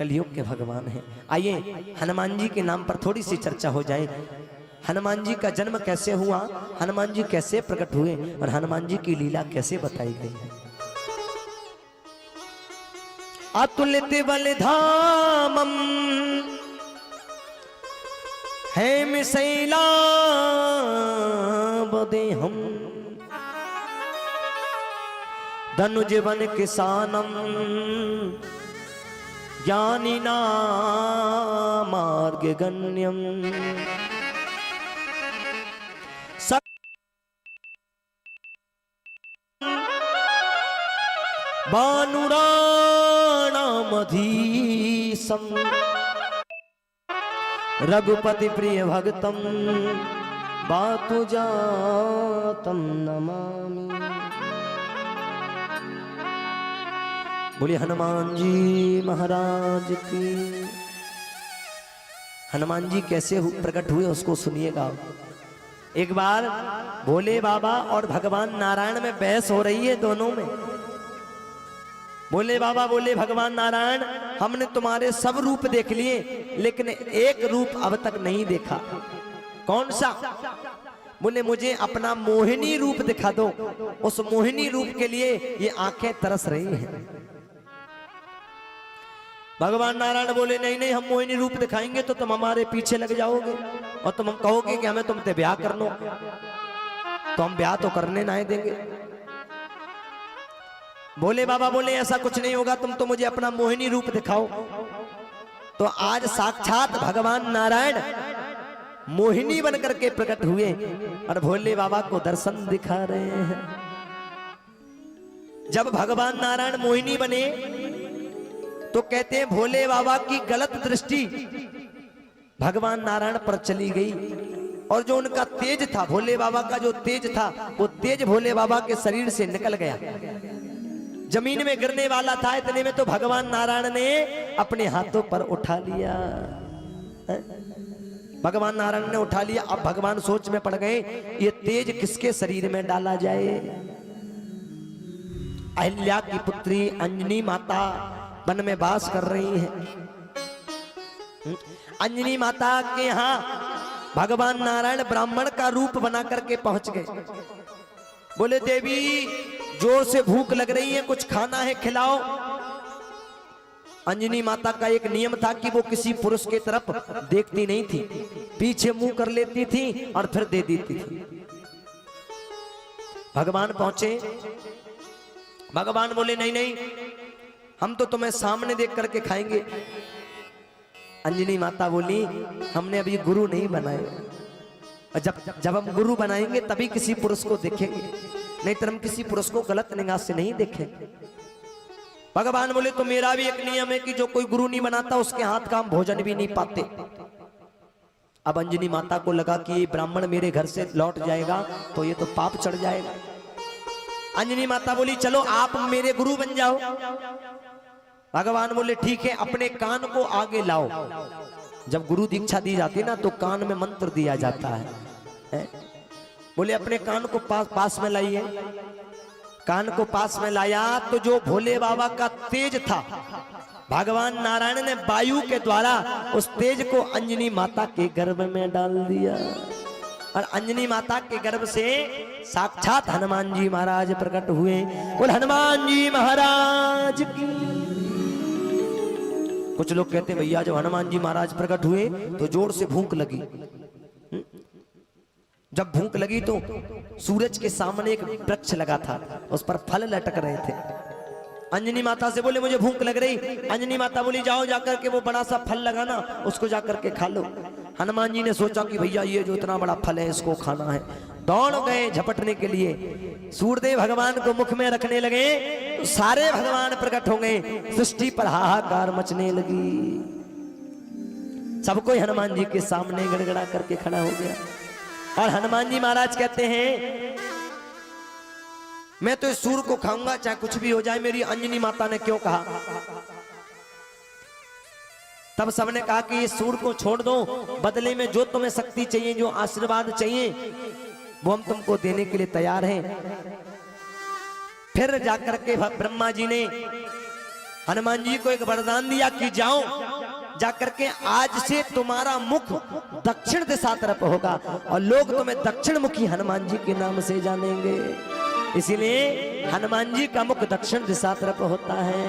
कलयुग के भगवान हैं। आइए हनुमान जी के नाम पर थोड़ी सी चर्चा हो जाए। हनुमान जी का जन्म कैसे हुआ, हनुमान जी कैसे प्रकट हुए और हनुमान जी की लीला कैसे बताई गई है। अतुलित बलधामम हैमशैलावदेहम् धनुजवन किसानम ज्ञानिना मार्गगण्यम बानुराणामधीशम रघुपति प्रिय भक्तम बातुजातम नमामि। बोलिए हनुमान जी महाराज की। हनुमान जी कैसे प्रकट हुए उसको सुनिएगा। एक बार भोले बाबा और भगवान नारायण में बहस हो रही है दोनों में। बोले बाबा बोले भगवान नारायण हमने तुम्हारे सब रूप देख लिए लेकिन एक रूप अब तक नहीं देखा। कौन सा? बोले मुझे अपना मोहिनी रूप दिखा दो। उस मोहिनी रूप के लिए ये आंखें तरस रही हैं। भगवान नारायण बोले नहीं नहीं हम मोहिनी रूप दिखाएंगे तो तुम हमारे पीछे लग जाओगे और तुम कहोगे कि हमें तुमसे ब्याह कर लो, तो हम ब्याह तो करने ना देंगे। बोले बाबा बोले ऐसा कुछ नहीं होगा, तुम तो मुझे अपना मोहिनी रूप दिखाओ। तो आज साक्षात भगवान नारायण मोहिनी बनकर के प्रकट हुए और भोले बाबा को दर्शन दिखा रहे हैं। जब भगवान नारायण मोहिनी बने तो कहते हैं भोले बाबा की गलत दृष्टि भगवान नारायण पर चली गई और जो उनका तेज था, भोले बाबा का जो तेज था वो तेज भोले बाबा के शरीर से निकल गया, जमीन में गिरने वाला था। इतने में तो भगवान नारायण ने अपने हाथों पर उठा लिया। भगवान नारायण ने उठा लिया। अब भगवान सोच में पड़ गए ये तेज किसके शरीर में डाला जाए। अहिल्या की पुत्री अंजनी माता वन में वास कर रही है। अंजनी माता के यहाँ भगवान नारायण ब्राह्मण का रूप बना करके पहुंच गए। बोले देवी जोर से भूख लग रही है, कुछ खाना है खिलाओ। अंजनी माता का एक नियम था कि वो किसी पुरुष के तरफ देखती नहीं थी, पीछे मुंह कर लेती थी और फिर दे देती थी। भगवान पहुंचे। भगवान बोले नहीं नहीं हम तो तुम्हें सामने देख करके खाएंगे। अंजनी माता बोली हमने अभी गुरु नहीं बनाए, जब हम गुरु बनाएंगे तभी किसी पुरुष को देखेंगे, नहीं तो हम किसी पुरुष को गलत निगाह से नहीं देखेंगे। भगवान बोले तो मेरा भी एक नियम है कि जो कोई गुरु नहीं बनाता उसके हाथ का हम भोजन भी नहीं पाते। अब अंजनी माता को लगा कि ये ब्राह्मण मेरे घर से लौट जाएगा तो ये तो पाप चढ़ जाएगा। अंजनी माता बोली चलो आप मेरे गुरु बन जाओ। भगवान बोले ठीक है, अपने कान को आगे लाओ। जब गुरु दीक्षा दी जाती ना तो कान में मंत्र दिया जाता है। बोले अपने कान को पास में लाइए। कान को पास में लाया तो जो भोले बाबा का तेज था भगवान नारायण ने वायु के द्वारा उस तेज को अंजनी माता के गर्भ में डाल दिया और अंजनी माता के गर्भ से साक्षात हनुमान जी महाराज प्रकट हुए। बोल हनुमान जी महाराज की। कुछ लोग कहते भैया जब हनुमान जी महाराज प्रकट हुए तो जोर से भूख लगी। जब भूख लगी तो सूरज के सामने एक वृक्ष लगा था, उस पर फल लटक रहे थे। अंजनी माता से बोले मुझे भूख लग रही। अंजनी माता बोली जाओ जाकर के वो बड़ा सा फल लगाना, उसको जाकर के खा लो। हनुमान जी ने सोचा कि भैया ये जो इतना बड़ा फल है इसको खाना है। दौड़ गए झपटने के लिए। सूर्यदेव भगवान को मुख में रखने लगे तो सारे भगवान प्रकट हो गए। सृष्टि पर हाहाकार मचने लगी। सब कोई हनुमान जी के सामने गड़गड़ा करके खड़ा हो गया और हनुमान जी महाराज कहते हैं मैं तो इस सूर को खाऊंगा चाहे कुछ भी हो जाए। मेरी अंजनी माता ने क्यों कहा? तब सबने कहा कि इस सूर को छोड़ दो, बदले में जो तुम्हें शक्ति चाहिए, जो आशीर्वाद चाहिए वो हम तुमको देने के लिए तैयार हैं। फिर जाकर के ब्रह्मा जी ने हनुमान जी को एक वरदान दिया कि जाओ जाकर के आज से तुम्हारा मुख दक्षिण दिशा तरफ होगा और लोग तुम्हें दक्षिण मुखी हनुमान जी के नाम से जानेंगे। इसीलिए हनुमान जी का मुख दक्षिण दिशा तरफ होता है।